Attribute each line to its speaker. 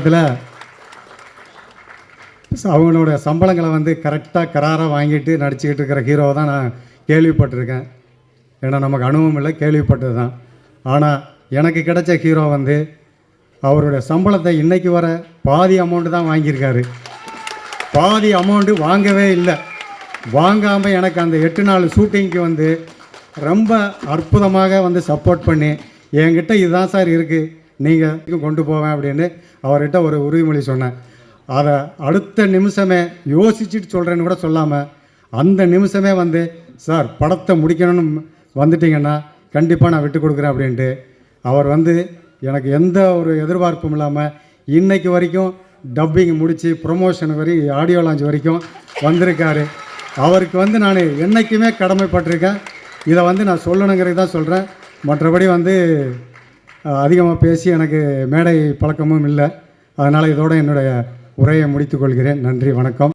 Speaker 1: படத்தில் அவங்களோட சம்பளங்களை வந்து கரெக்டாக கராராக வாங்கிட்டு நடிச்சுக்கிட்டு இருக்கிற ஹீரோவை தான் நான் கேள்விப்பட்டிருக்கேன். ஏன்னா நமக்கு அனுபவம் இல்லை, கேள்விப்பட்டது தான். ஆனால் எனக்கு கிடைச்ச ஹீரோ வந்து அவருடைய சம்பளத்தை இன்றைக்கி வர பாதி அமௌண்ட்டு தான் வாங்கியிருக்காரு. பாதி அமௌண்ட்டு வாங்கவே இல்லை. வாங்காமல் எனக்கு அந்த 8 நாள் ஷூட்டிங்க்கு வந்து ரொம்ப அற்புதமாக வந்து சப்போர்ட் பண்ணி என்கிட்ட இதுதான் சார் இருக்குது, நீங்கள் கொண்டு போவேன் அப்படின்னு அவர்கிட்ட ஒரு உறுதிமொழி சொன்னேன். அதை அடுத்த நிமிஷமே யோசிச்சுட்டு சொல்கிறேன்னு கூட சொல்லாமல் அந்த நிமிஷமே வந்து சார் படத்தை முடிக்கணும்னு வந்துட்டிங்கன்னா கண்டிப்பாக நான் விட்டு கொடுக்குறேன் அப்படின்ட்டு அவர் வந்து எனக்கு எந்த ஒரு எதிர்பார்ப்பும் இல்லாமல் இன்றைக்கு வரைக்கும் டப்பிங் முடித்து ப்ரொமோஷன் வரைக்கும் ஆடியோ லான்ச் வரைக்கும் வந்திருக்காரு. அவருக்கு வந்து நான் என்றைக்குமே கடமைப்பட்டிருக்கேன். இதை வந்து நான் சொல்லணுங்கிறது தான் சொல்கிறேன். மற்றபடி வந்து அதிகமாக பேசி எனக்கு மேடை பழக்கமும் இல்லை. அதனால் இதோடு என்னுடைய உரையை முடித்துக்கொள்கிறேன். நன்றி, வணக்கம்.